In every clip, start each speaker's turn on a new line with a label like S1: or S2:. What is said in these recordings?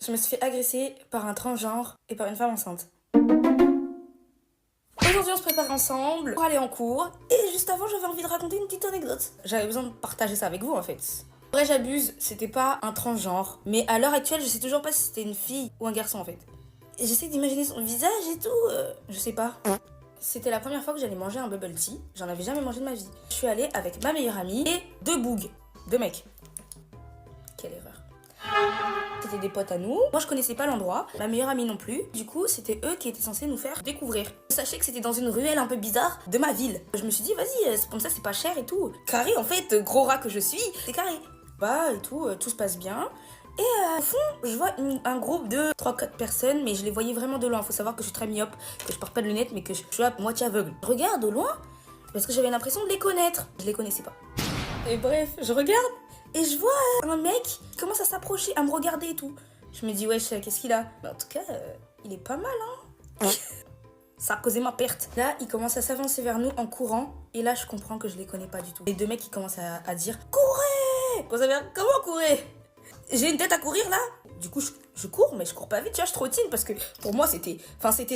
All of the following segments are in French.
S1: Je me suis fait agresser par un transgenre et par une femme enceinte. Aujourd'hui, on se prépare ensemble pour aller en cours. Et juste avant, j'avais envie de raconter une petite anecdote. J'avais besoin de partager ça avec vous, en fait. En vrai, j'abuse, c'était pas un transgenre. Mais à l'heure actuelle, je sais toujours pas si c'était une fille ou un garçon, en fait. Et j'essaie d'imaginer son visage et tout. Je sais pas. C'était la première fois que j'allais manger un bubble tea. J'en avais jamais mangé de ma vie. Je suis allée avec ma meilleure amie et deux bougs. Deux mecs. Quelle erreur. C'était des potes à nous. Moi, je connaissais pas l'endroit. Ma meilleure amie non plus. Du coup, c'était eux qui étaient censés nous faire découvrir. Sachez que c'était dans une ruelle un peu bizarre de ma ville. Je me suis dit, vas-y, comme ça, c'est pas cher et tout. Carré, en fait, gros rat que je suis, c'est carré. Bah, et tout, tout se passe bien. Et au fond, je vois un groupe de 3-4 personnes, mais je les voyais vraiment de loin. Faut savoir que je suis très myope, que je porte pas de lunettes, mais que je suis à moitié aveugle. Je regarde au loin, parce que j'avais l'impression de les connaître. Je les connaissais pas. Et bref, je regarde. Et je vois un mec qui commence à s'approcher, à me regarder et tout. Je me dis, wesh, qu'est-ce qu'il a? Mais en tout cas, il est pas mal, hein. Ça a causé ma perte. Là, il commence à s'avancer vers nous en courant. Et là, je comprends que je les connais pas du tout. Les deux mecs, ils commencent à dire, courez! Vous savez, comment courir? J'ai une tête à courir, là. Du coup, je cours, mais je cours pas vite, tu vois, je trottine. Parce que pour moi, c'était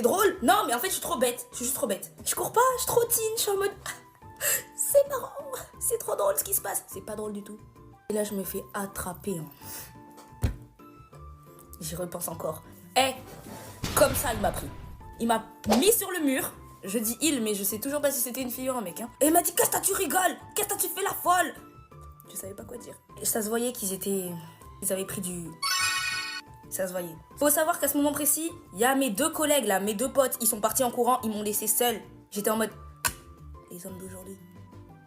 S1: drôle. Non, mais en fait, je suis trop bête. Je suis juste trop bête. Je cours pas, je trottine, je suis en mode... C'est marrant, c'est trop drôle ce qui se passe. C'est pas drôle du tout. Et là, je me fais attraper. Hein. J'y repense encore. Comme ça, il m'a pris. Il m'a mis sur le mur. Je dis il, mais je sais toujours pas si c'était une fille ou un mec. Hein. Et il m'a dit, qu'est-ce que tu rigoles? Qu'est-ce que tu fais la folle? Je savais pas quoi dire. Et ça se voyait ils avaient pris du... Ça se voyait. Faut savoir qu'à ce moment précis, il y a mes deux collègues là, mes deux potes, ils sont partis en courant, ils m'ont laissé seule. J'étais en mode... Les hommes d'aujourd'hui.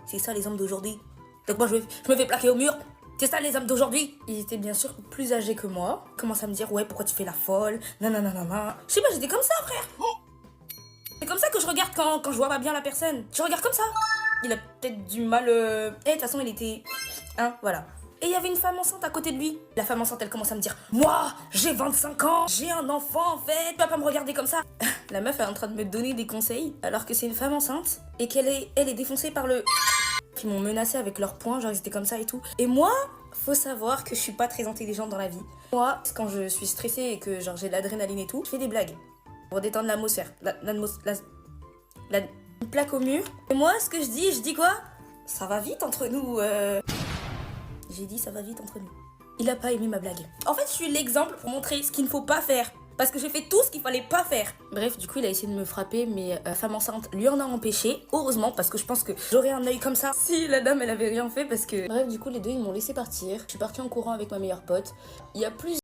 S1: C'est ça les hommes d'aujourd'hui. Donc moi je me fais plaquer au mur. C'est ça les hommes d'aujourd'hui. Ils étaient bien sûr plus âgés que moi. Ils commencent à me dire, ouais, pourquoi tu fais la folle? Nanana. Je sais pas, j'étais comme ça, frère. C'est comme ça que je regarde quand je vois pas bien la personne. Je regarde comme ça. Il a peut-être du mal... de toute façon, il était... Hein, voilà. Et il y avait une femme enceinte à côté de lui. La femme enceinte, elle commence à me dire, moi, j'ai 25 ans, j'ai un enfant en fait. Tu vas pas me regarder comme ça. La meuf est en train de me donner des conseils alors que c'est une femme enceinte et elle est défoncée par le... Qui m'ont menacé avec leurs poings, genre ils étaient comme ça et tout. Et moi, faut savoir que je suis pas très intelligente dans la vie. Moi, quand je suis stressée et que genre j'ai de l'adrénaline et tout, je fais des blagues pour détendre l'atmosphère. Une plaque au mur. Et moi, ce que je dis quoi? Ça va vite entre nous. J'ai dit ça va vite entre nous. Il a pas aimé ma blague. En fait, je suis l'exemple pour montrer ce qu'il ne faut pas faire. Parce que j'ai fait tout ce qu'il fallait pas faire. Bref, du coup, il a essayé de me frapper, mais femme enceinte lui en a empêché. Heureusement, parce que je pense que j'aurais un œil comme ça si la dame, elle avait rien fait. Parce que... Bref, du coup, les deux, ils m'ont laissé partir. Je suis partie en courant avec ma meilleure pote. Il y a plus